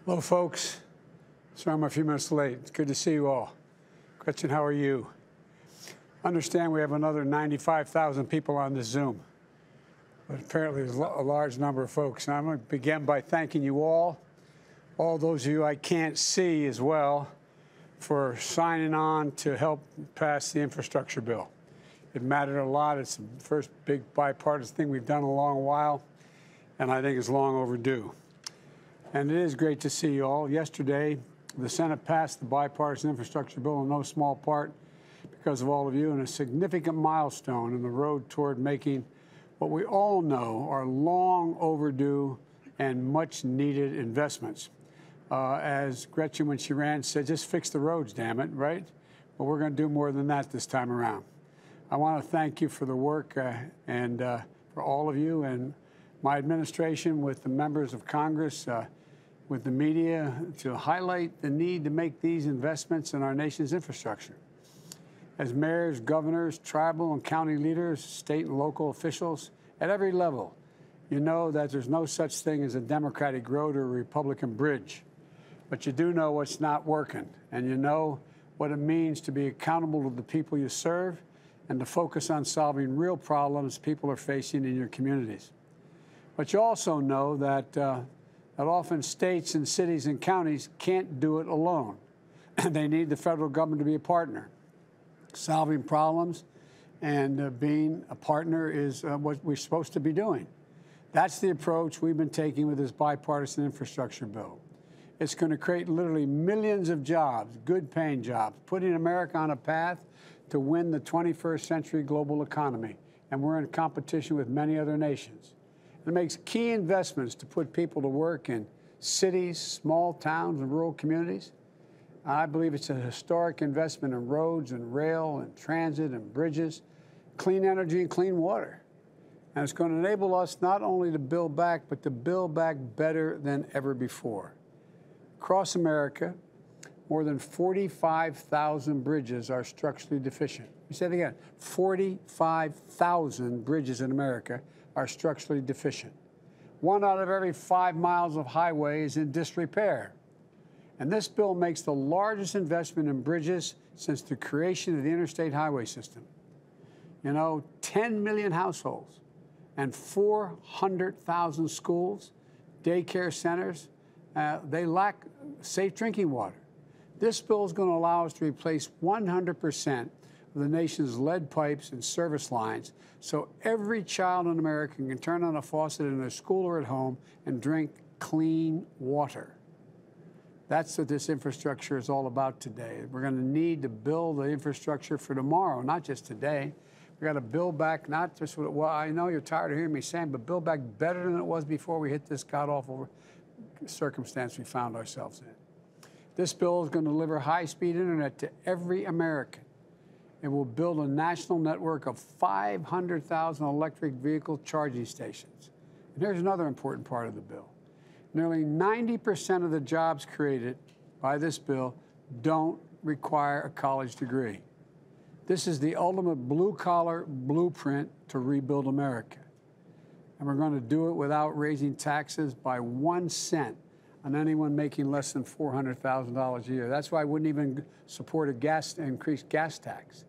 Hello, folks. Sorry I'm a few minutes late. It's good to see you all. Gretchen, how are you? Understand we have another 95,000 people on this Zoom, but apparently there's a large number of folks. And I'm going to begin by thanking you all those of you I can't see as well, for signing on to help pass the infrastructure bill. It mattered a lot. It's the first big bipartisan thing we've done in a long while, and I think it's long overdue. And it is great to see you all. Yesterday, the Senate passed the bipartisan infrastructure bill in no small part because of all of you, and a significant milestone in the road toward making what we all know are long overdue and much needed investments. As Gretchen, when she ran, said, just fix the roads, damn it, right? But we're going to do more than that this time around. I want to thank you for the work and for all of you and my administration with the members of Congress, with the media, to highlight the need to make these investments in our nation's infrastructure. As mayors, governors, tribal and county leaders, state and local officials, at every level, you know that there's no such thing as a Democratic road or a Republican bridge. But you do know what's not working, and you know what it means to be accountable to the people you serve and to focus on solving real problems people are facing in your communities. But you also know that often states and cities and counties can't do it alone. They need the federal government to be a partner. Solving problems and being a partner is what we're supposed to be doing. That's the approach we've been taking with this bipartisan infrastructure bill. It's going to create literally millions of jobs, good-paying jobs, putting America on a path to win the 21st century global economy. And we're in competition with many other nations. It makes key investments to put people to work in cities, small towns, and rural communities. I believe it's a historic investment in roads and rail and transit and bridges, clean energy and clean water. And it's going to enable us not only to build back, but to build back better than ever before. Across America, more than 45,000 bridges are structurally deficient. Let me say it again, 45,000 bridges in America are structurally deficient. 1 out of every 5 miles of highway is in disrepair. And this bill makes the largest investment in bridges since the creation of the interstate highway system. You know, 10 million households and 400,000 schools, daycare centers, they lack safe drinking water. This bill is going to allow us to replace 100% of the nation's lead pipes and service lines so every child in America can turn on a faucet in their school or at home and drink clean water. That's what this infrastructure is all about today. We're going to need to build the infrastructure for tomorrow, not just today. We've got to build back, not just what, well, I know you're tired of hearing me saying, but build back better than it was before we hit this god-awful circumstance we found ourselves in. This bill is going to deliver high-speed internet to every American. It will build a national network of 500,000 electric vehicle charging stations. And here's another important part of the bill. Nearly 90% of the jobs created by this bill don't require a college degree. This is the ultimate blue-collar blueprint to rebuild America. And we're going to do it without raising taxes by 1 cent on anyone making less than $400,000 a year. That's why I wouldn't even support a increased gas tax.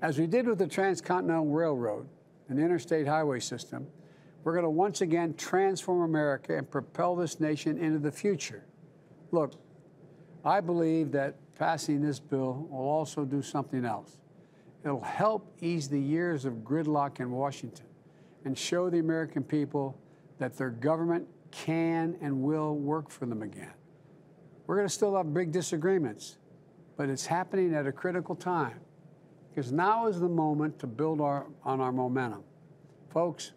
As we did with the Transcontinental Railroad and the interstate highway system, we're going to once again transform America and propel this nation into the future. Look, I believe that passing this bill will also do something else. It'll help ease the years of gridlock in Washington and show the American people that their government can and will work for them again. We're going to still have big disagreements, but it's happening at a critical time because now is the moment to build on our momentum. Folks,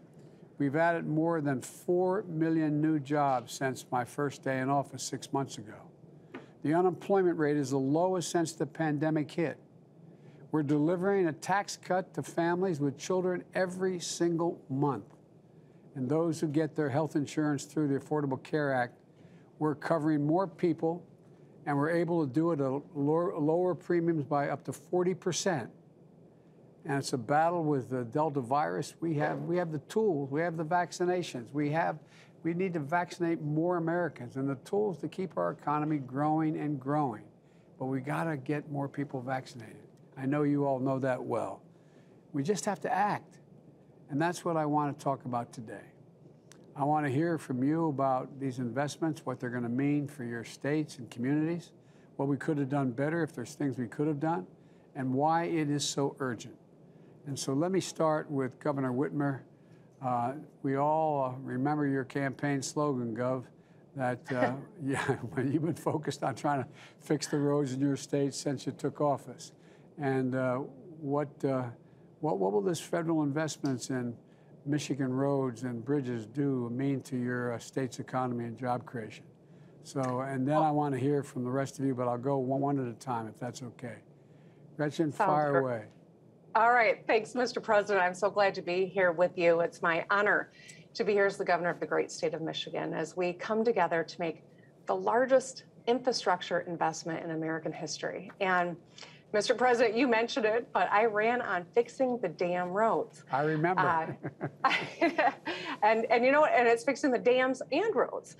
we've added more than 4 million new jobs since my first day in office 6 months ago. The unemployment rate is the lowest since the pandemic hit. We're delivering a tax cut to families with children every single month. And those who get their health insurance through the Affordable Care Act, we're covering more people, and we're able to do it at lower premiums by up to 40%. And it's a battle with the Delta virus. We have the tools, we have the vaccinations, we have We need to vaccinate more Americans and the tools to keep our economy growing and growing. But we got to get more people vaccinated. I know you all know that well. We just have to act. And that's what I want to talk about today. I want to hear from you about these investments, what they're going to mean for your states and communities, what we could have done better if there's things we could have done, and why it is so urgent. And so let me start with Governor Whitmer. We all remember your campaign slogan, Gov, that when you've been focused on trying to fix the roads in your state since you took office. And what will this federal investments in Michigan roads and bridges mean to your state's economy and job creation? So, and then I want to hear from the rest of you, but I'll go one at a time if that's okay. Gretchen, fire away. All right. Thanks, Mr. President. I'm so glad to be here with you. It's my honor to be here as the governor of the great state of Michigan as we come together to make the largest infrastructure investment in American history. And Mr. President, you mentioned it, but I ran on fixing the damn roads. I remember. And you know what? And it's fixing the dams and roads.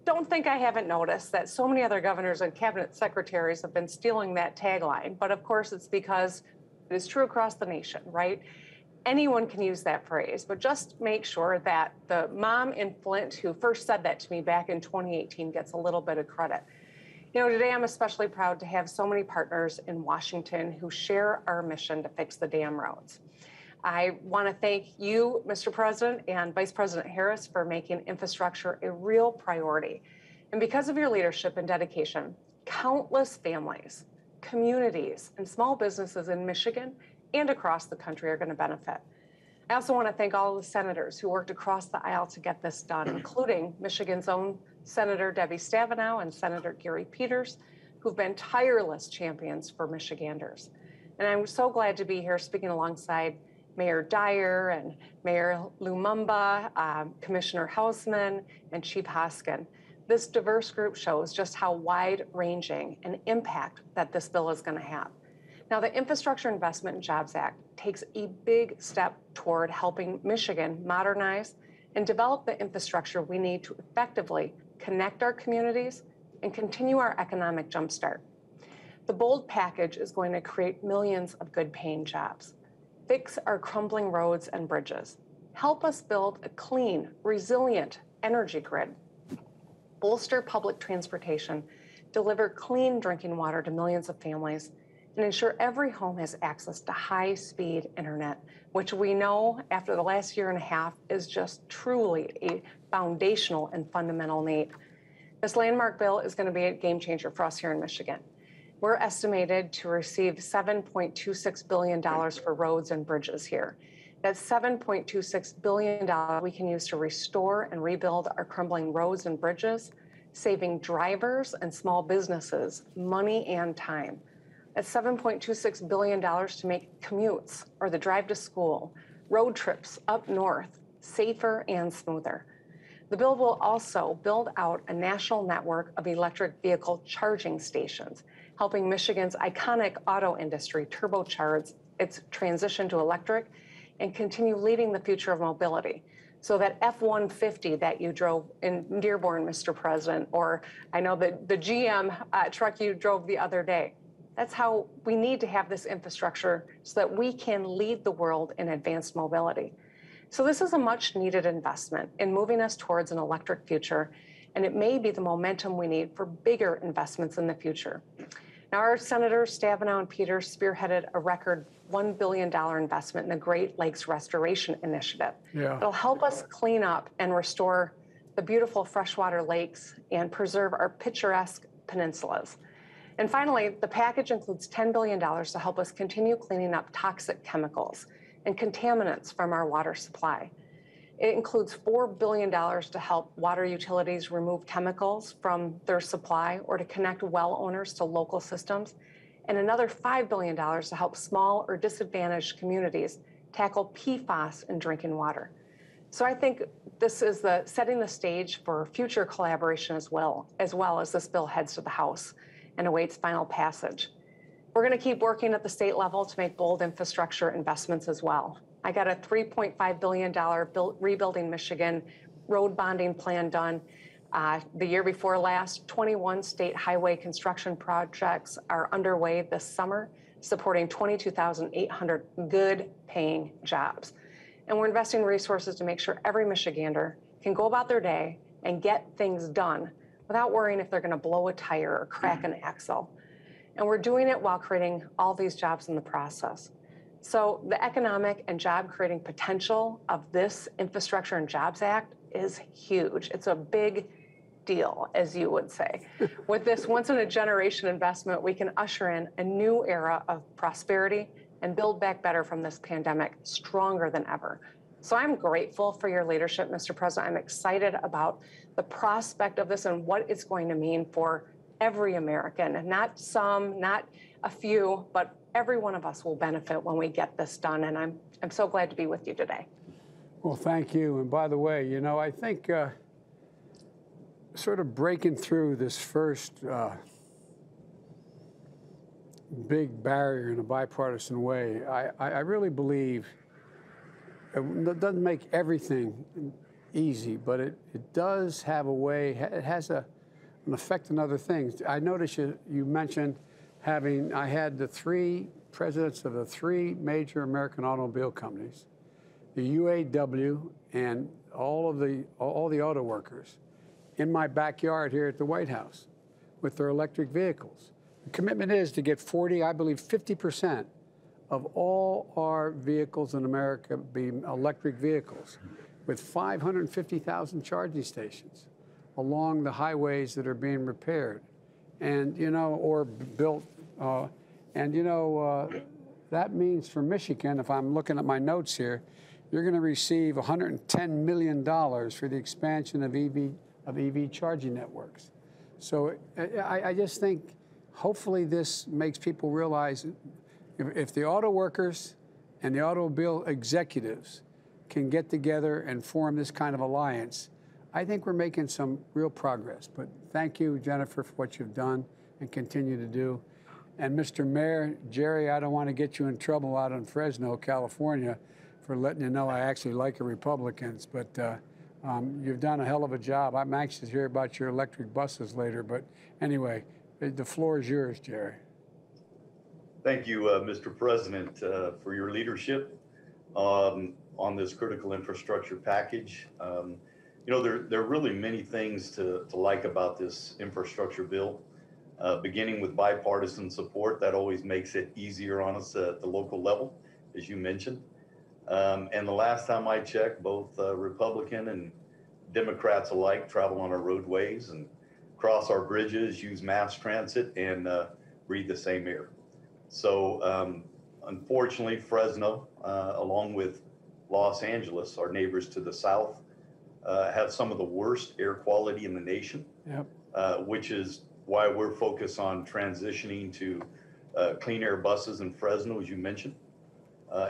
Don't think I haven't noticed that so many other governors and cabinet secretaries have been stealing that tagline. But of course, it's because it is true across the nation, right? Anyone can use that phrase, but just make sure that the mom in Flint who first said that to me back in 2018 gets a little bit of credit. You know, today I'm especially proud to have so many partners in Washington who share our mission to fix the damn roads. I want to thank you, Mr. President, and Vice President Harris for making infrastructure a real priority. And because of your leadership and dedication, countless families, communities, and small businesses in Michigan and across the country are going to benefit. I also want to thank all of the senators who worked across the aisle to get this done, including Michigan's own Senator Debbie Stabenow and Senator Gary Peters, who've been tireless champions for Michiganders. And I'm so glad to be here speaking alongside Mayor Dyer and Mayor Lumumba, Commissioner Hausman, and Chief Hoskin. This diverse group shows just how wide-ranging an impact that this bill is going to have. Now, the Infrastructure Investment and Jobs Act takes a big step toward helping Michigan modernize and develop the infrastructure we need to effectively connect our communities and continue our economic jumpstart. The bold package is going to create millions of good-paying jobs, fix our crumbling roads and bridges, help us build a clean, resilient energy grid, bolster public transportation, deliver clean drinking water to millions of families, and ensure every home has access to high-speed internet, which we know after the last year and a half is just truly a foundational and fundamental need. This landmark bill is going to be a game changer for us here in Michigan. We're estimated to receive $7.26 billion for roads and bridges here. That's $7.26 billion we can use to restore and rebuild our crumbling roads and bridges, saving drivers and small businesses money and time. That's $7.26 billion to make commutes or the drive to school, road trips up north, safer and smoother. The bill will also build out a national network of electric vehicle charging stations, helping Michigan's iconic auto industry turbocharge its transition to electric and continue leading the future of mobility. So that F-150 that you drove in Dearborn, Mr. President, or I know that the GM truck you drove the other day, that's how we need to have this infrastructure so that we can lead the world in advanced mobility. So this is a much needed investment in moving us towards an electric future, and it may be the momentum we need for bigger investments in the future. Now, our Senators Stabenow and Peters spearheaded a record $1 billion investment in the Great Lakes Restoration Initiative. It'll help us clean up and restore the beautiful freshwater lakes and preserve our picturesque peninsulas. And finally, the package includes $10 billion to help us continue cleaning up toxic chemicals and contaminants from our water supply. It includes $4 billion to help water utilities remove chemicals from their supply or to connect well owners to local systems, and another $5 billion to help small or disadvantaged communities tackle PFAS in drinking water. So I think this is setting the stage for future collaboration as well as this bill heads to the House and awaits final passage. We're going to keep working at the state level to make bold infrastructure investments as well. I got a $3.5 billion Rebuilding Michigan road bonding plan done. The year before last, 21 state highway construction projects are underway this summer, supporting 22,800 good paying jobs. And we're investing resources to make sure every Michigander can go about their day and get things done without worrying if they're going to blow a tire or crack an axle. And we're doing it while creating all these jobs in the process. So the economic and job creating potential of this Infrastructure and Jobs Act is huge. It's a big deal, as you would say. With this once in a generation investment, we can usher in a new era of prosperity and build back better from this pandemic, stronger than ever. So I'm grateful for your leadership, Mr. President. I'm excited about the prospect of this and what it's going to mean for every American, not some, not a few, but every one of us will benefit when we get this done. And I'm so glad to be with you today. Well, thank you. And by the way, you know, I think sort of breaking through this first big barrier in a bipartisan way, I really believe it doesn't make everything easy, but it does have a way, it has an effect on other things. I noticed you mentioned I had the 3 presidents of the 3 major American automobile companies, the UAW, and all the auto workers in my backyard here at the White House with their electric vehicles. The commitment is to get 40, I believe 50% of all our vehicles in America be electric vehicles, with 550,000 charging stations along the highways that are being repaired and, you know, or built. And, you know, that means for Michigan, if I'm looking at my notes here, you're going to receive $110 million for the expansion of EV charging networks. So I just think hopefully this makes people realize if the auto workers and the automobile executives can get together and form this kind of alliance, I think we're making some real progress. But thank you, Jennifer, for what you've done and continue to do. And Mr. Mayor, Jerry, I don't want to get you in trouble out in Fresno, California, for letting you know I actually like your Republicans, but you've done a hell of a job. I'm anxious to hear about your electric buses later, but anyway, the floor is yours, Jerry. Thank you, Mr. President, for your leadership on this critical infrastructure package. You know, there are really many things to like about this infrastructure bill, beginning with bipartisan support. That always makes it easier on us at the local level, as you mentioned. And the last time I checked, both Republican and Democrats alike travel on our roadways and cross our bridges, use mass transit, and breathe the same air. So unfortunately, Fresno, along with Los Angeles, our neighbors to the south, have some of the worst air quality in the nation, which is why we're focused on transitioning to clean air buses in Fresno, as you mentioned.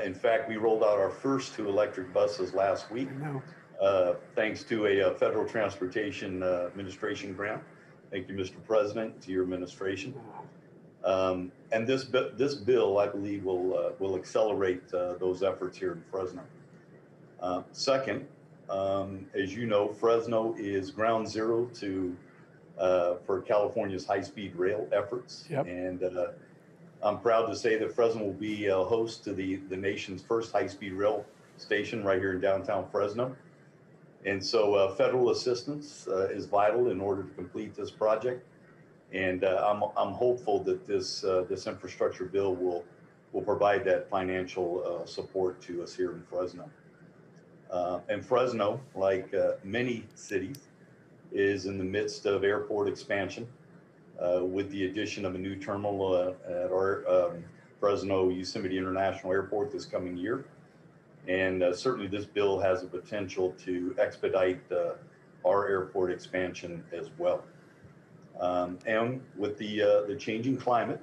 In fact, we rolled out our first 2 electric buses last week, thanks to a Federal Transportation Administration grant. Thank you, Mr. President, to your administration. And this bill, I believe, will accelerate those efforts here in Fresno. Second, as you know, Fresno is ground zero for California's high-speed rail efforts. And I'm proud to say that Fresno will be a host to the nation's first high-speed rail station right here in downtown Fresno. And so federal assistance is vital in order to complete this project. And I'm hopeful that this infrastructure bill will provide that financial support to us here in Fresno. And Fresno, like many cities, is in the midst of airport expansion with the addition of a new terminal at our Fresno Yosemite International Airport this coming year. And certainly this bill has the potential to expedite our airport expansion as well. And with the changing climate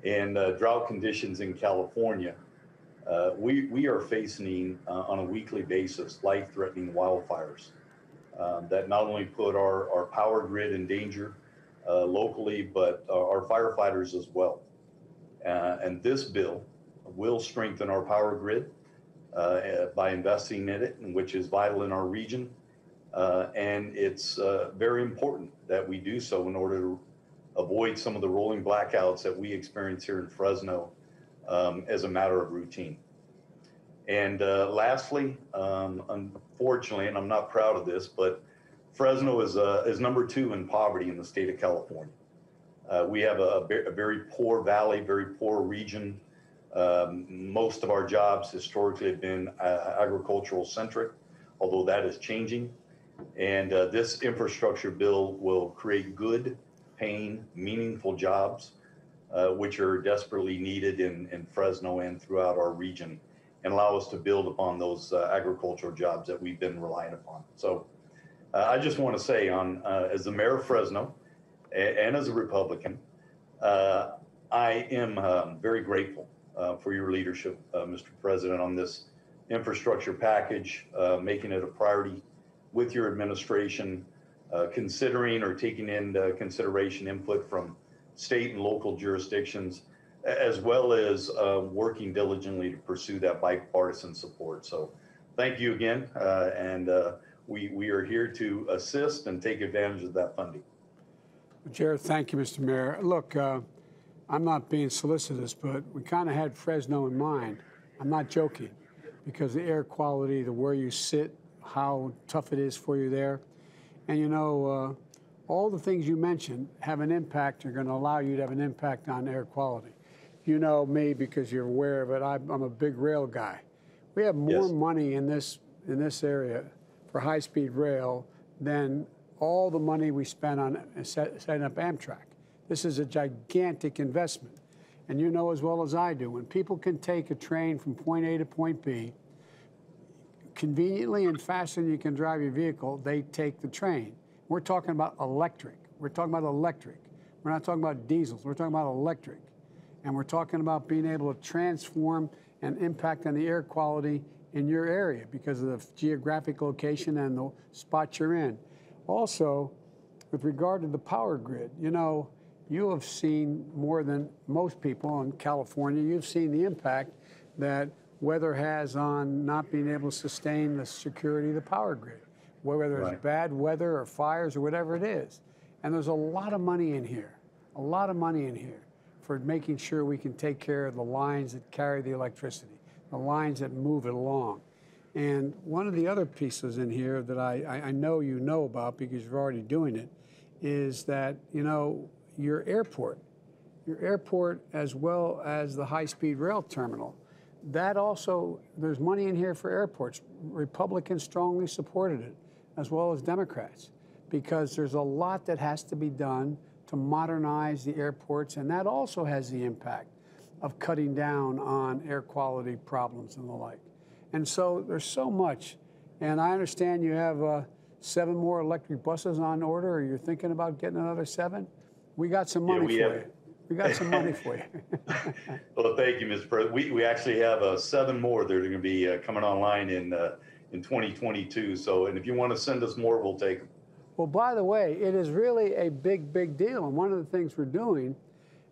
and drought conditions in California, we are facing on a weekly basis life-threatening wildfires that not only put our power grid in danger locally, but our firefighters as well. And this bill will strengthen our power grid by investing in it, which is vital in our region. And it's very important that we do so in order to avoid some of the rolling blackouts that we experience here in Fresno as a matter of routine. And lastly, unfortunately, and I'm not proud of this, but Fresno is number 2 in poverty in the state of California. We have a very poor valley, very poor region. Most of our jobs historically have been agricultural centric, although that is changing. And this infrastructure bill will create good, paying, meaningful jobs, which are desperately needed in Fresno and throughout our region, and allow us to build upon those agricultural jobs that we've been relying upon. So I just want to say, as the mayor of Fresno and as a Republican, I am very grateful for your leadership, Mr. President, on this infrastructure package, making it a priority with your administration, considering or taking into consideration input from state and local jurisdictions, as well as working diligently to pursue that bipartisan support. So thank you again, and we are here to assist and take advantage of that funding. Jared, thank you, Mr. Mayor. Look, I'm not being solicitous, but we kind of had Fresno in mind. I'm not joking, because the air quality, the where you sit, how tough it is for you there. And you know, all the things you mentioned have an impact, are going to allow you to have an impact on air quality. You know me because you're aware of it. I'm a big rail guy. We have more money in this area for high-speed rail than all the money we spent on setting up Amtrak. This is a gigantic investment. And you know as well as I do, when people can take a train from point A to point B, conveniently and faster than you can drive your vehicle, they take the train. We're talking about electric. We're talking about electric. We're not talking about diesels. We're talking about electric. And we're talking about being able to transform and impact on the air quality in your area because of the geographic location and the spot you're in. Also, with regard to the power grid, you know, you have seen more than most people in California. You've seen the impact that weather has on not being able to sustain the security of the power grid, whether it's bad weather or fires or whatever it is. And there's a lot of money in here, for making sure we can take care of the lines that carry the electricity, the lines that move it along. And one of the other pieces in here that I know you know about because you're already doing it is that, you know, your airport as well as the high-speed rail terminal, that also, there's money in here for airports. Republicans strongly supported it, as well as Democrats, because there's a lot that has to be done to modernize the airports, and that also has the impact of cutting down on air quality problems and the like. And so there's so much. And I understand you have 7 more electric buses on order, or you're thinking about getting another 7. We got some money for you. We got some money for you. Well, thank you, Mr. President. We actually have 7 more that are going to be coming online in 2022. So, and if you want to send us more, we'll take them. Well, by the way, it is really a big, big deal. And one of the things we're doing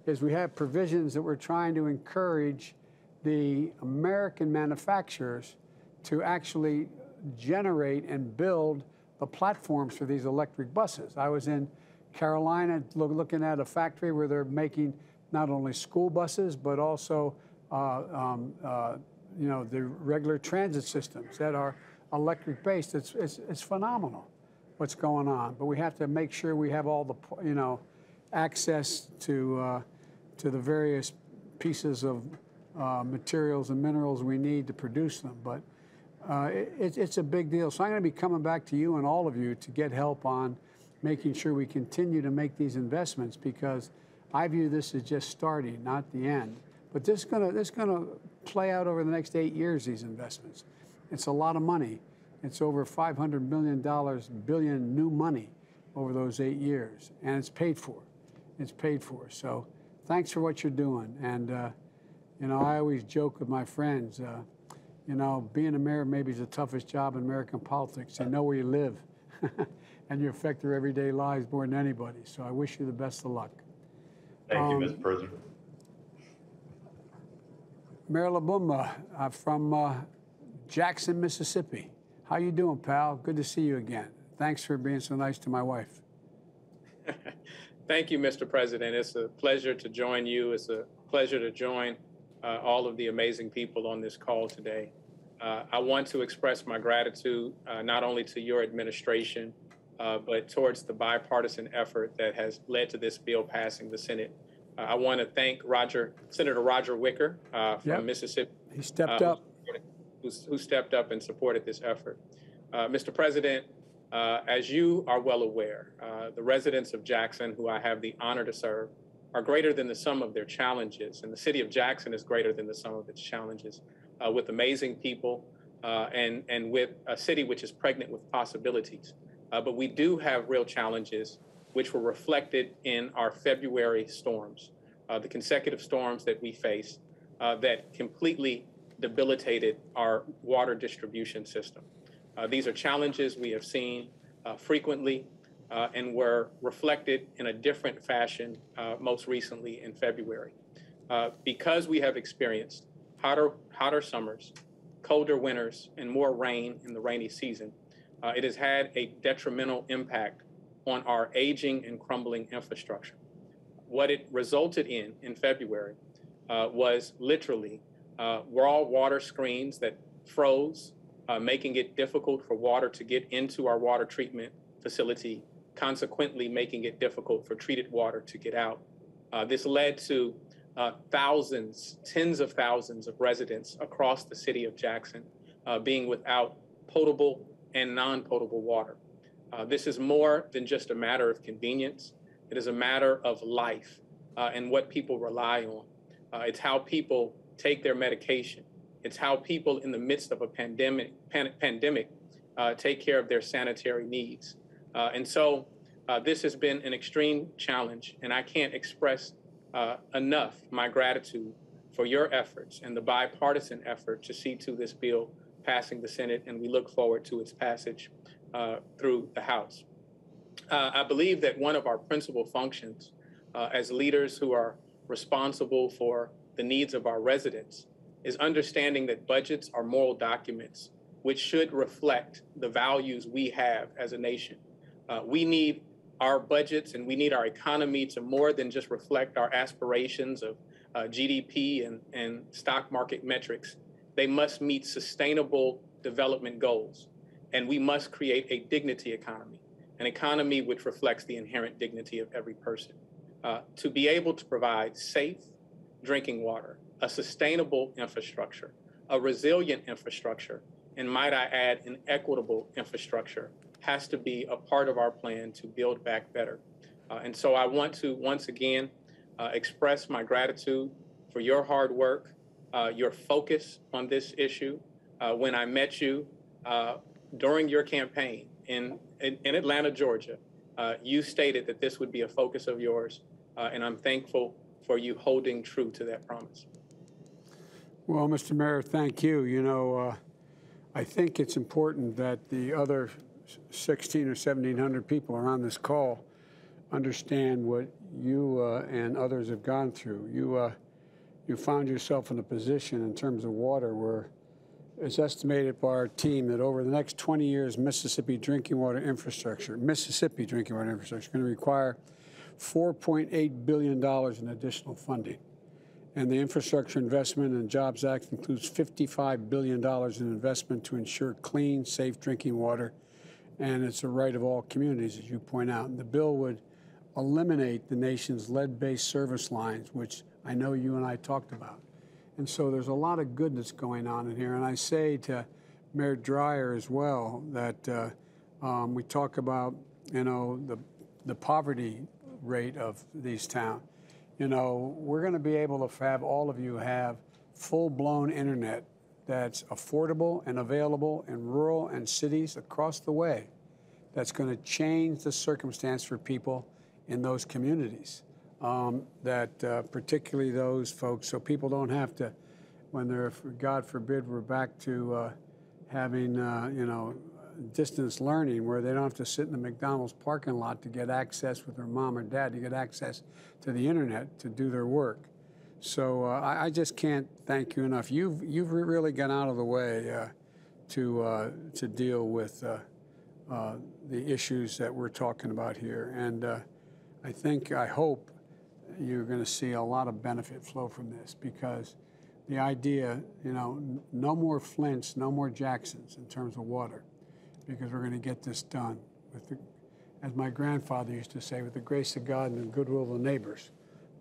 is we have provisions that we're trying to encourage the American manufacturers to actually generate and build the platforms for these electric buses. I was in Carolina looking at a factory where they're making not only school buses, but also you know, the regular transit systems that are electric based. It's phenomenal what's going on, but we have to make sure we have all the, you know, access to the various pieces of materials and minerals we need to produce them. But it's a big deal. So I'm going to be coming back to you and all of you to get help on making sure we continue to make these investments, because I view this as just starting, not the end. But this is gonna play out over the next 8 years, these investments. It's a lot of money. It's over $500 billion new money over those 8 years, and it's paid for. It's paid for. So thanks for what you're doing. And you know, I always joke with my friends, you know, being a mayor maybe is the toughest job in American politics. You know where you live, and you affect their everyday lives more than anybody. So I wish you the best of luck. Thank you, Mr. President. Mayor Labumba from Jackson, Mississippi. How you doing, pal? Good to see you again. Thanks for being so nice to my wife. Thank you, Mr. President. It's a pleasure to join you. It's a pleasure to join all of the amazing people on this call today. I want to express my gratitude not only to your administration, but towards the bipartisan effort that has led to this bill passing the Senate. I want to thank Senator Roger Wicker from Mississippi. He stepped up. Who stepped up and supported this effort. Mr. President, as you are well aware, the residents of Jackson, who I have the honor to serve, are greater than the sum of their challenges. And the city of Jackson is greater than the sum of its challenges, with amazing people and with a city which is pregnant with possibilities. But we do have real challenges which were reflected in our February storms, the consecutive storms that we faced that completely debilitated our water distribution system. These are challenges we have seen frequently and were reflected in a different fashion most recently in February. Because we have experienced hotter summers, colder winters, and more rain in the rainy season, it has had a detrimental impact on our aging and crumbling infrastructure. What it resulted in February was literally raw water screens that froze, making it difficult for water to get into our water treatment facility, consequently making it difficult for treated water to get out. This led to thousands, tens of thousands of residents across the city of Jackson being without potable and non-potable water. This is more than just a matter of convenience. It is a matter of life and what people rely on. It's how people take their medication. It's how people in the midst of a pandemic take care of their sanitary needs. And so this has been an extreme challenge, and I can't express enough my gratitude for your efforts and the bipartisan effort to see to this bill passing the Senate, and we look forward to its passage through the House. I believe that one of our principal functions as leaders who are responsible for the needs of our residents is understanding that budgets are moral documents which should reflect the values we have as a nation. We need our budgets and we need our economy to more than just reflect our aspirations of GDP and stock market metrics. They must meet sustainable development goals. And we must create a dignity economy, an economy which reflects the inherent dignity of every person. To be able to provide safe drinking water, a sustainable infrastructure, a resilient infrastructure, and might I add, an equitable infrastructure has to be a part of our plan to build back better. And so I want to once again express my gratitude for your hard work, your focus on this issue. When I met you during your campaign in Atlanta, Georgia, you stated that this would be a focus of yours, and I'm thankful for you holding true to that promise. Well, Mr. Mayor, thank you. You know, I think it's important that the other 1,600 or 1,700 people are on this call understand what you and others have gone through. You found yourself in a position in terms of water where it's estimated by our team that over the next 20 years, Mississippi drinking water infrastructure is going to require $4.8 billion in additional funding. And the Infrastructure Investment and Jobs Act includes $55 billion in investment to ensure clean, safe drinking water. And it's a right of all communities, as you point out. And the bill would eliminate the nation's lead-based service lines, which I know you and I talked about. And so there's a lot of goodness going on in here. And I say to Mayor Dreyer as well that we talk about, you know, the poverty rate of these towns. You know, we're going to be able to have all of you have full-blown internet that's affordable and available in rural and cities across the way. That's going to change the circumstance for people in those communities. Particularly those folks, so people don't have to, when they're, God forbid, we're back to having, you know, distance learning where they don't have to sit in the McDonald's parking lot to get access with their mom or dad to get access to the internet to do their work. So I just can't thank you enough. You've really gone out of the way to deal with the issues that we're talking about here. And I hope you're going to see a lot of benefit flow from this, because the idea, no more Flints, no more Jacksons in terms of water, because we're going to get this done with as my grandfather used to say, with the grace of God and the goodwill of the neighbors.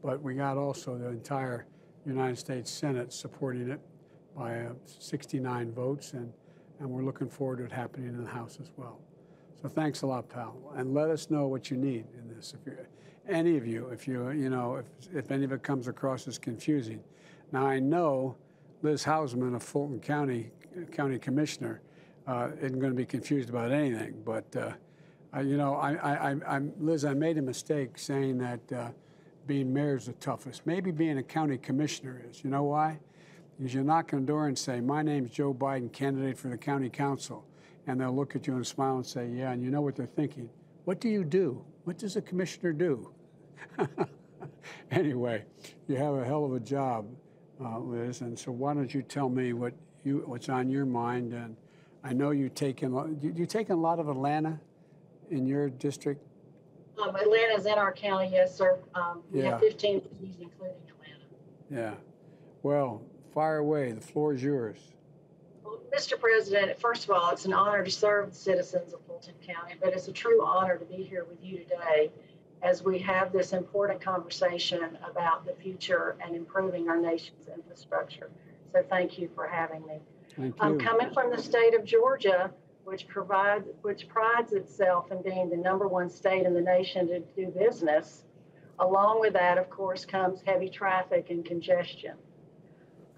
But we got also the entire United States Senate supporting it by 69 votes, and we're looking forward to it happening in the House as well. So thanks a lot, pal, and let us know what you need in this. If any of you, if any of it comes across as confusing. Now I know Liz Hausman of Fulton County Commissioner isn't going to be confused about anything, but Liz, I made a mistake saying that being mayor is the toughest. Maybe being a county commissioner is. You know why? Because you knock on the door and say, "My name's Joe Biden, candidate for the county council," and they'll look at you and smile and say, "Yeah," and you know what they're thinking. What do you do? What does a commissioner do? Anyway, you have a hell of a job, Liz, and so why don't you tell me what's on your mind? And I know you taken a lot of Atlanta in your district. Atlanta's in our county, yes, sir. We have 15 cities, including Atlanta. Yeah. Well, fire away. The floor is yours. Well, Mr. President, first of all, it's an honor to serve the citizens of Fulton County, but it's a true honor to be here with you today as we have this important conversation about the future and improving our nation's infrastructure. So thank you for having me. Thank you. I'm coming from the state of Georgia, which prides itself in being the #1 state in the nation to do business. Along with that, of course, comes heavy traffic and congestion.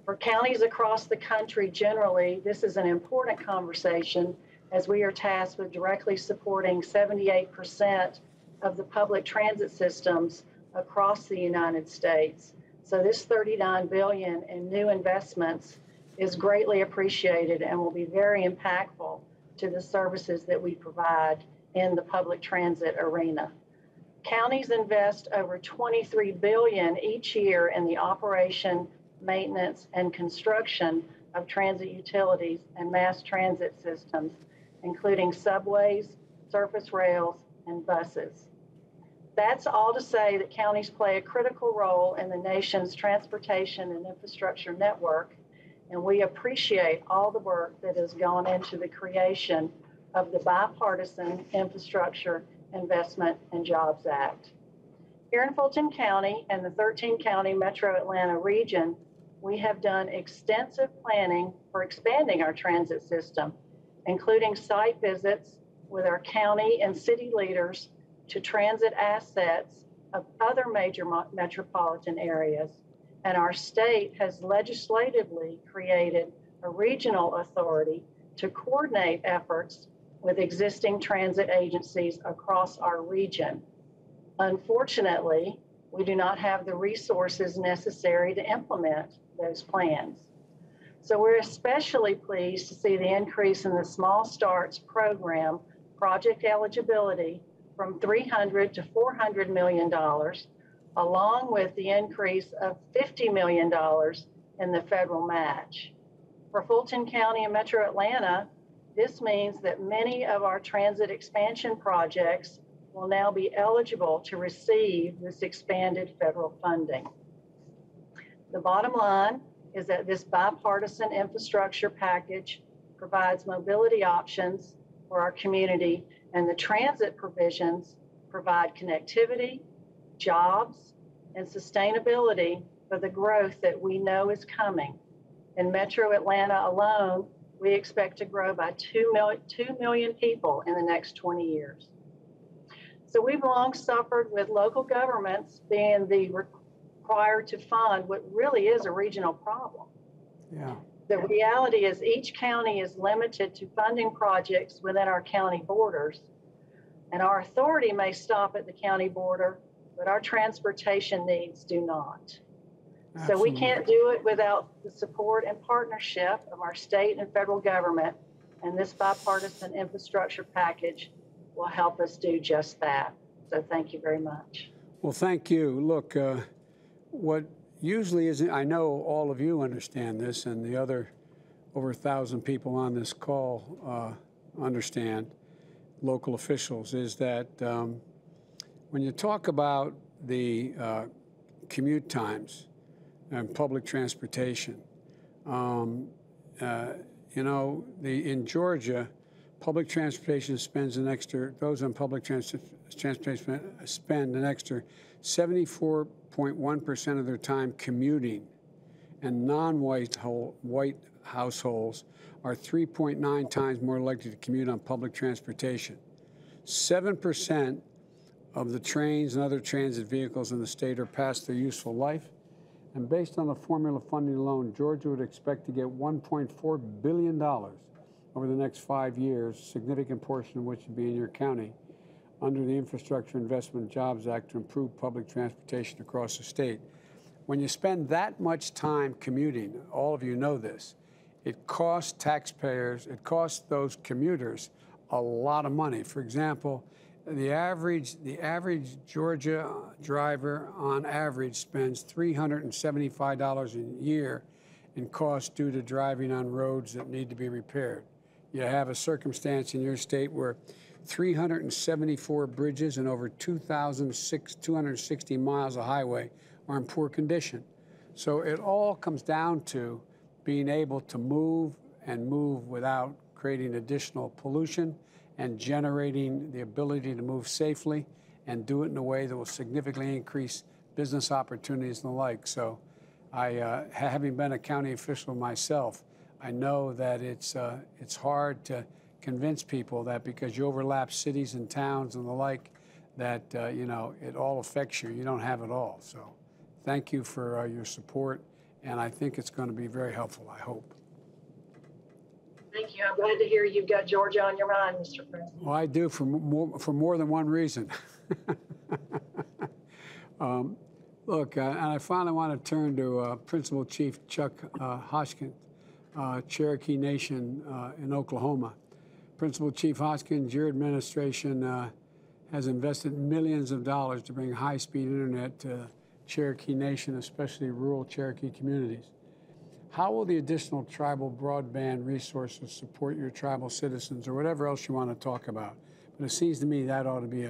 For counties across the country generally, this is an important conversation as we are tasked with directly supporting 78% of the public transit systems across the United States. So this $39 billion in new investments is greatly appreciated and will be very impactful to the services that we provide in the public transit arena. Counties invest over $23 billion each year in the operation, maintenance, and construction of transit utilities and mass transit systems, including subways, surface rails, and buses. That's all to say that counties play a critical role in the nation's transportation and infrastructure network, and we appreciate all the work that has gone into the creation of the Bipartisan Infrastructure Investment and Jobs Act. Here in Fulton County and the 13-county Metro Atlanta region, we have done extensive planning for expanding our transit system, including site visits with our county and city leaders to transit assets of other major metropolitan areas. And our state has legislatively created a regional authority to coordinate efforts with existing transit agencies across our region. Unfortunately, we do not have the resources necessary to implement those plans. So we're especially pleased to see the increase in the Small Starts program project eligibility from $300 to $400 million, along with the increase of $50 million in the federal match. For Fulton County and Metro Atlanta, this means that many of our transit expansion projects will now be eligible to receive this expanded federal funding. The bottom line is that this bipartisan infrastructure package provides mobility options for our community, and the transit provisions provide connectivity, jobs, and sustainability for the growth that we know is coming. In Metro Atlanta alone, we expect to grow by 2 million people in the next 20 years. So we've long suffered with local governments being required to fund what really is a regional problem. Yeah. The reality is each county is limited to funding projects within our county borders, and our authority may stop at the county border, but our transportation needs do not. Absolutely. So we can't do it without the support and partnership of our state and federal government, and this bipartisan infrastructure package will help us do just that. So thank you very much. Well, thank you. Look, what usually is, I know all of you understand this, and the other over 1,000 people on this call understand local officials is that when you talk about the commute times and public transportation, you know, in Georgia, public transportation spends an extra, those on public transportation spend an extra 74.1% of their time commuting, and non-white households are 3.9 times more likely to commute on public transportation. 7% of the trains and other transit vehicles in the state are past their useful life. And based on the formula funding alone, Georgia would expect to get $1.4 billion over the next 5 years, a significant portion of which would be in your county, under the Infrastructure Investment and Jobs Act to improve public transportation across the state. When you spend that much time commuting, all of you know this, it costs taxpayers, it costs those commuters a lot of money. For example, the average Georgia driver on average spends $375 a year in costs due to driving on roads that need to be repaired. You have a circumstance in your state where 374 bridges and over 260 miles of highway are in poor condition. So it all comes down to being able to move and move without creating additional pollution and generating the ability to move safely and do it in a way that will significantly increase business opportunities and the like. So having been a county official myself, I know that it's hard to convince people that because you overlap cities and towns and the like, that you know, it all affects you. You don't have it all. So thank you for your support, and I think it's going to be very helpful, I hope. Thank you. I'm glad to hear you've got Georgia on your mind, Mr. President. Well, I do for more than one reason. Look, and I finally want to turn to Principal Chief Chuck Hoskins, Cherokee Nation in Oklahoma. Principal Chief Hoskins, your administration has invested millions of dollars to bring high-speed internet to Cherokee Nation, especially rural Cherokee communities. How will the additional tribal broadband resources support your tribal citizens, or whatever else you want to talk about? But it seems to me that ought to be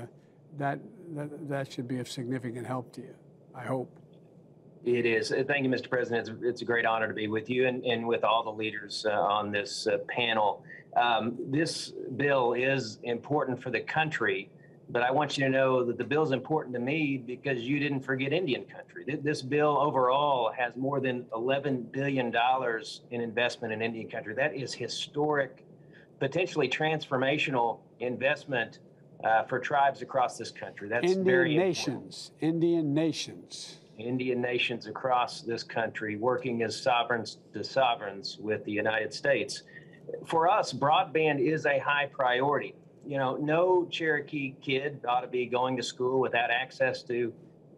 that should be of significant help to you, I hope. It is. Thank you, Mr. President. It's a great honor to be with you and with all the leaders on this panel. This bill is important for the country, but I want you to know that the bill is important to me because you didn't forget Indian country. This bill overall has more than $11 billion in investment in Indian country. That is historic, potentially transformational investment for tribes across this country. That's very important. Indian nations. Indian nations across this country working as sovereigns to sovereigns with the United States. For us, broadband is a high priority. You know, no Cherokee kid ought to be going to school without access to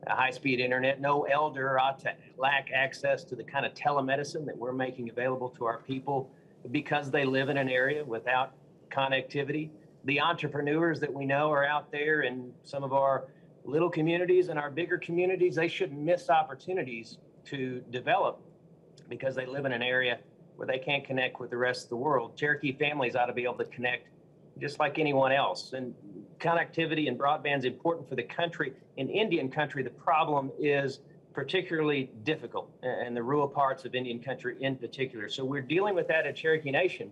high-speed internet. No elder ought to lack access to the kind of telemedicine that we're making available to our people because they live in an area without connectivity. The entrepreneurs that we know are out there in some of our little communities and our bigger communities, they shouldn't miss opportunities to develop because they live in an area where they can't connect with the rest of the world. Cherokee families ought to be able to connect just like anyone else. And connectivity and broadband is important for the country. In Indian country, the problem is particularly difficult in the rural parts of Indian country in particular. So we're dealing with that at Cherokee Nation.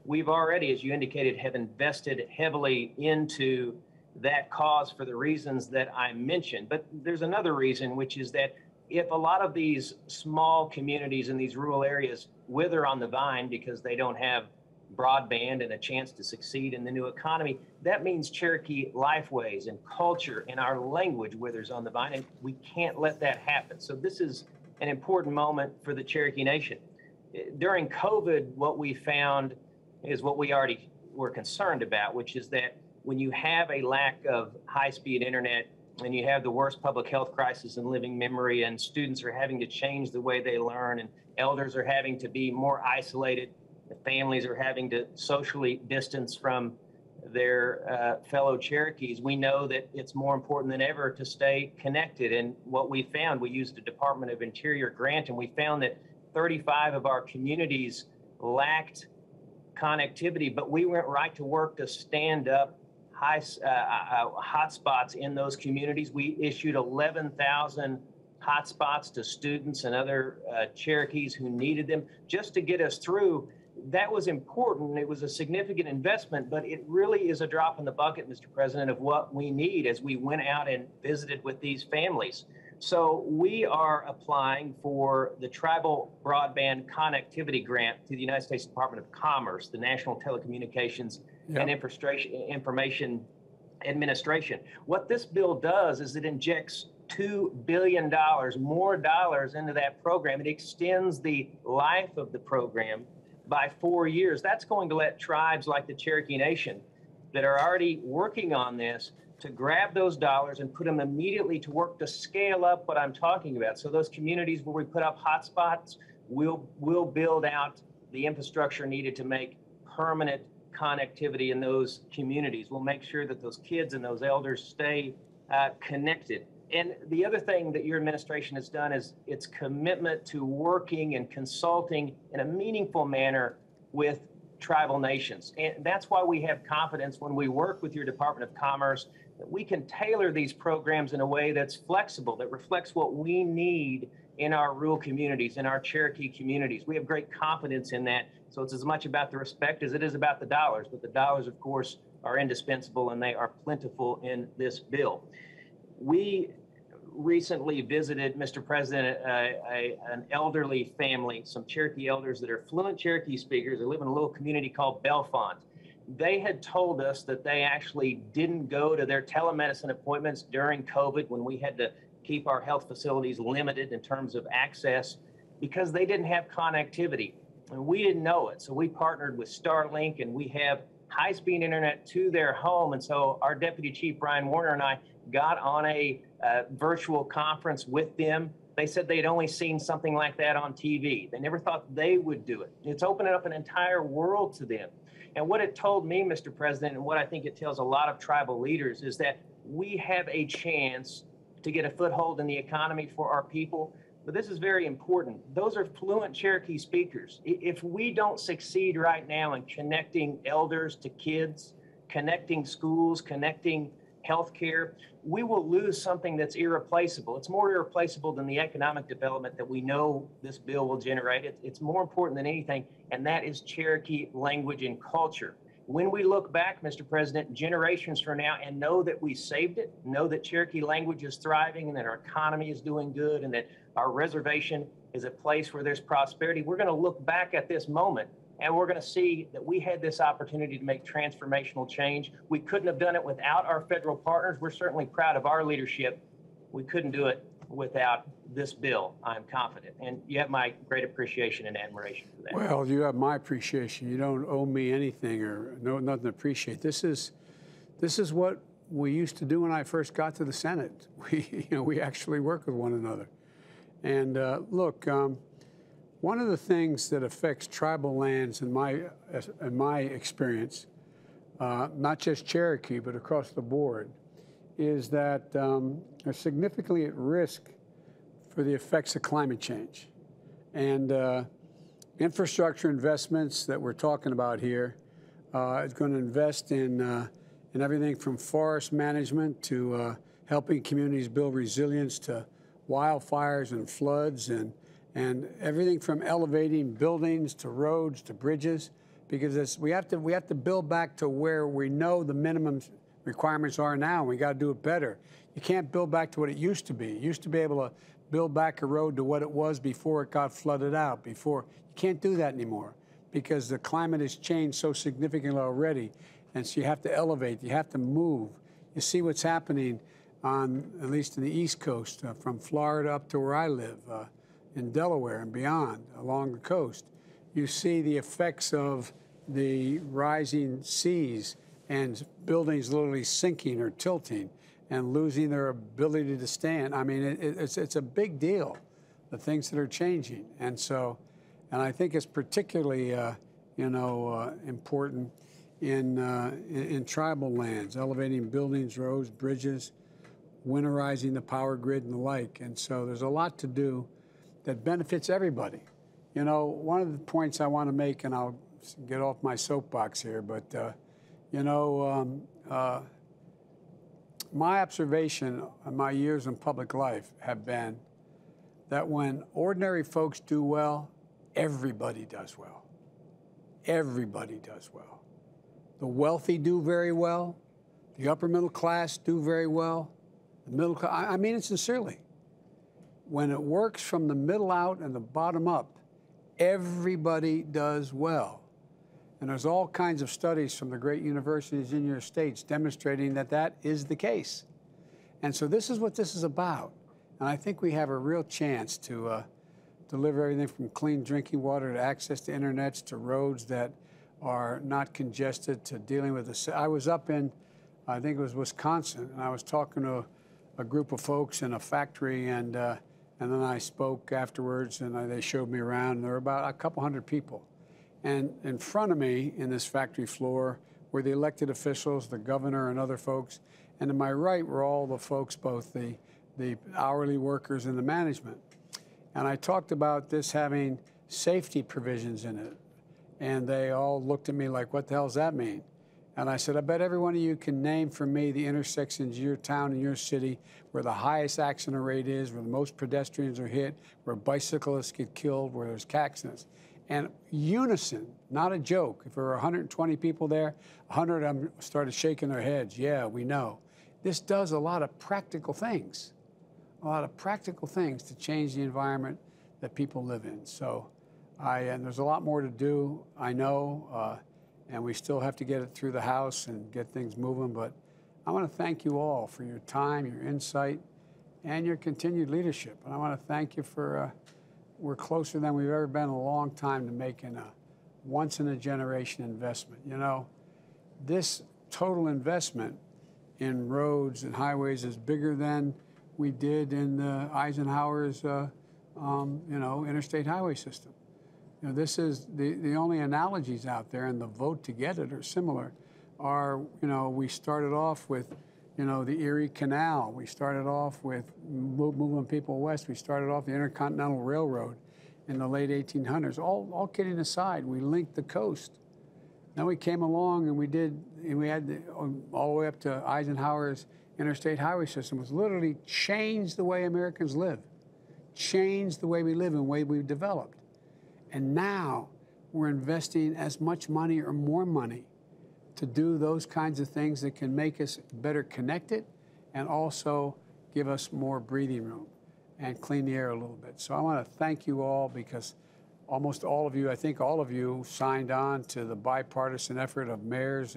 We've already, as you indicated, have invested heavily into that cause for the reasons that I mentioned. But there's another reason, which is that if a lot of these small communities in these rural areas wither on the vine because they don't have broadband and a chance to succeed in the new economy, that means Cherokee lifeways and culture and our language withers on the vine, and we can't let that happen. So this is an important moment for the Cherokee Nation. During COVID, what we found is what we already were concerned about, which is that when you have a lack of high-speed internet and you have the worst public health crisis in living memory, and students are having to change the way they learn, and elders are having to be more isolated, the families are having to socially distance from their fellow Cherokees, we know that it's more important than ever to stay connected. And what we found, we used a Department of Interior grant, and we found that 35 of our communities lacked connectivity, but we went right to work to stand up hotspots in those communities. We issued 11,000 hotspots to students and other Cherokees who needed them just to get us through. That was important. It was a significant investment, but it really is a drop in the bucket, Mr. President, of what we need as we went out and visited with these families. So we are applying for the Tribal Broadband Connectivity Grant through the United States Department of Commerce, the National Telecommunications and Information Administration. What this bill does is it injects $2 billion, more dollars into that program. It extends the life of the program by 4 years. That's going to let tribes like the Cherokee Nation that are already working on this to grab those dollars and put them immediately to work to scale up what I'm talking about. So those communities where we put up hotspots, we'll build out the infrastructure needed to make permanent connectivity in those communities. We'll make sure that those kids and those elders stay connected. And the other thing that your administration has done is its commitment to working and consulting in a meaningful manner with tribal nations. And that's why we have confidence when we work with your Department of Commerce that we can tailor these programs in a way that's flexible, that reflects what we need in our rural communities, in our Cherokee communities. We have great confidence in that. So it's as much about the respect as it is about the dollars. But the dollars, of course, are indispensable, and they are plentiful in this bill. We recently visited, Mr. President, an elderly family, some Cherokee elders that are fluent Cherokee speakers. They live in a little community called Bellefonte. They had told us that they actually didn't go to their telemedicine appointments during COVID when we had to keep our health facilities limited in terms of access because they didn't have connectivity. And we didn't know it. So we partnered with Starlink, and we have high-speed internet to their home. And so our Deputy Chief, Brian Warner, and I got on a virtual conference with them. They said they'd only seen something like that on TV. They never thought they would do it. It's opening up an entire world to them. And what it told me, Mr. President, and what I think it tells a lot of tribal leaders is that we have a chance to get a foothold in the economy for our people. But this is very important. Those are fluent Cherokee speakers. If we don't succeed right now in connecting elders to kids, connecting schools, connecting healthcare, we will lose something that's irreplaceable. It's more irreplaceable than the economic development that we know this bill will generate. It's more important than anything, and that is Cherokee language and culture. When we look back, Mr. President, generations from now and know that we saved it, know that Cherokee language is thriving and that our economy is doing good and that our reservation is a place where there's prosperity, we're going to look back at this moment and we're going to see that we had this opportunity to make transformational change. We couldn't have done it without our federal partners. We're certainly proud of our leadership. We couldn't do it without this bill, I'm confident. And you have my great appreciation and admiration for that. Well, you have my appreciation. You don't owe me anything or nothing to appreciate. This is what we used to do when I first got to the Senate. We actually work with one another. And look, one of the things that affects tribal lands in my experience, not just Cherokee, but across the board, is that are significantly at risk for the effects of climate change. And infrastructure investments that we're talking about here is going to invest in everything from forest management to helping communities build resilience to wildfires and floods and everything from elevating buildings to roads to bridges, because we have to build back to where we know the minimum requirements are now, and we got to do it better. You can't build back to what it used to be. You used to be able to build back a road to what it was before it got flooded out. You can't do that anymore because the climate has changed so significantly already, and so you have to elevate. You have to move. You see what's happening on, at least in the East Coast, from Florida up to where I live, in Delaware and beyond, along the coast. You see the effects of the rising seas and buildings literally sinking or tilting and losing their ability to stand. I mean, it's a big deal, the things that are changing. And I think it's particularly, important in tribal lands, elevating buildings, roads, bridges, winterizing the power grid and the like. And so there's a lot to do that benefits everybody. You know, one of the points I want to make, and I'll get off my soapbox here, but, my observation of my years in public life have been that when ordinary folks do well, everybody does well. Everybody does well. The wealthy do very well. The upper middle class do very well. The middle class, I mean it sincerely. When it works from the middle out and the bottom up, everybody does well. And there's all kinds of studies from the great universities in your states demonstrating that that is the case. And so this is what this is about. And I think we have a real chance to deliver everything from clean drinking water to access to internets to roads that are not congested to dealing with the. I was up in, I think it was Wisconsin, and I was talking to a group of folks in a factory, and then I spoke afterwards, and they showed me around, and there were about a couple hundred people. And in front of me in this factory floor were the elected officials, the governor and other folks. And to my right were all the folks, both the hourly workers and the management. And I talked about this having safety provisions in it. And they all looked at me like, what the hell does that mean? And I said, I bet every one of you can name for me the intersections in your town and your city where the highest accident rate is, where the most pedestrians are hit, where bicyclists get killed, where there's accidents. And unison, not a joke. If there were 120 people there, 100 of them started shaking their heads. Yeah, we know. This does a lot of practical things, to change the environment that people live in. So, and there's a lot more to do, I know, and we still have to get it through the House and get things moving. But I want to thank you all for your time, your insight, and your continued leadership. And I want to thank you for. We're closer than we've ever been in a long time to making a once-in-a-generation investment. You know, this total investment in roads and highways is bigger than we did in Eisenhower's, interstate highway system. You know, this is the only analogies out there, and the vote to get it are similar. We started off with, the Erie Canal. We started off with moving people west. We started off the Intercontinental Railroad in the late 1800s. All kidding aside, we linked the coast. Then we came along and we had all the way up to Eisenhower's interstate highway system, which literally changed the way Americans live, changed the way we live and the way we've developed. And now we're investing as much money or more money to do those kinds of things that can make us better connected and also give us more breathing room and clean the air a little bit. So I want to thank you all, because almost all of you, I think all of you, signed on to the bipartisan effort of mayors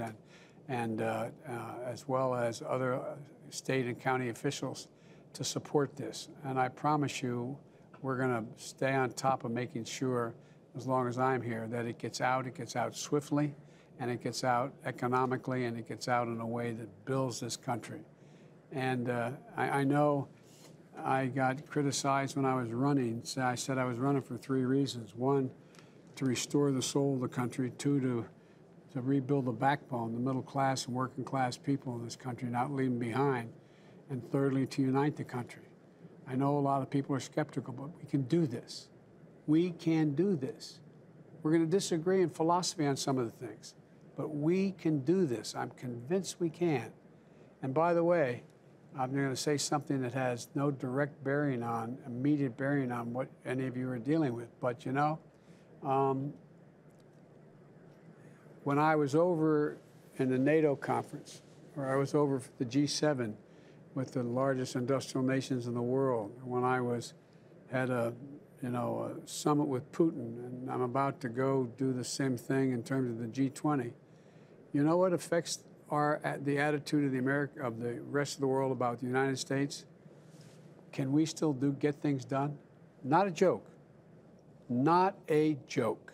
and as well as other state and county officials to support this. And I promise you, we're going to stay on top of making sure, as long as I'm here, that it gets out swiftly, and it gets out economically, and it gets out in a way that builds this country. And I know I got criticized when I was running. So I said I was running for 3 reasons. 1, to restore the soul of the country. 2, to rebuild the backbone, the middle class and working class people in this country, not leave them behind. And thirdly, to unite the country. I know a lot of people are skeptical, but we can do this. We can do this. We're going to disagree in philosophy on some of the things, but we can do this. I'm convinced we can. And by the way, I'm going to say something that has no direct immediate bearing on what any of you are dealing with. But when I was over in the NATO conference, or I was over for the G7 with the largest industrial nations in the world, when I had a summit with Putin, and I'm about to go do the same thing in terms of the G20. You know what affects the attitude of the rest of the world about the United States? Can we still get things done? Not a joke. Not a joke.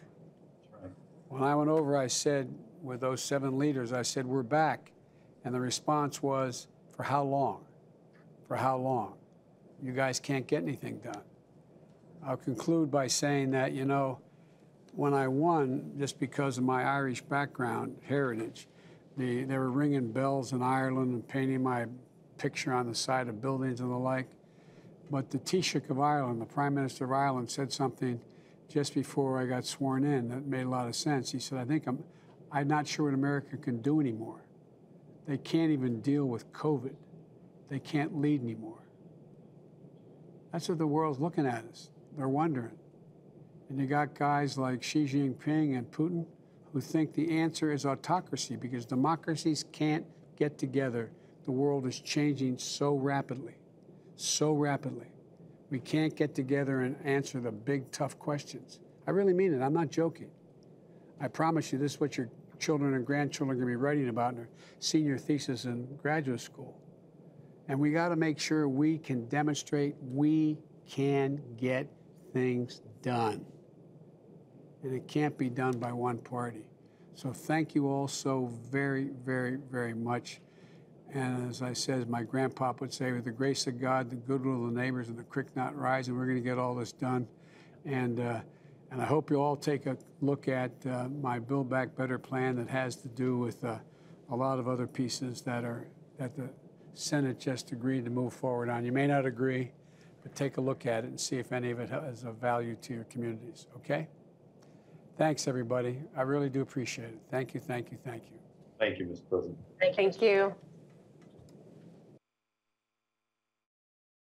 That's right. When I went over, I said, with those 7 leaders, I said, we're back. And the response was, for how long? For how long? You guys can't get anything done. I'll conclude by saying that, when I won, just because of my Irish background, heritage, they were ringing bells in Ireland and painting my picture on the side of buildings and the like. But the Taoiseach of Ireland, the Prime Minister of Ireland, said something just before I got sworn in that made a lot of sense. He said, I'm not sure what America can do anymore. They can't even deal with COVID. They can't lead anymore. That's what the world's looking at us. They're wondering. And you got guys like Xi Jinping and Putin who think the answer is autocracy because democracies can't get together. The world is changing so rapidly, so rapidly. We can't get together and answer the big, tough questions. I really mean it. I'm not joking. I promise you this is what your children and grandchildren are going to be writing about in their senior thesis in graduate school. And we got to make sure we can demonstrate we can get things done. And it can't be done by one party. So thank you all so very, very, very much. And as I said, as my grandpa would say, with the grace of God, the goodwill of the neighbors, and the creek not rising, we're going to get all this done. And I hope you all take a look at my Build Back Better plan that has to do with a lot of other pieces that the Senate just agreed to move forward on. You may not agree, but take a look at it and see if any of it has a value to your communities, okay? Thanks, everybody. I really do appreciate it. Thank you, thank you, thank you. Thank you, Mr. President. Thank you.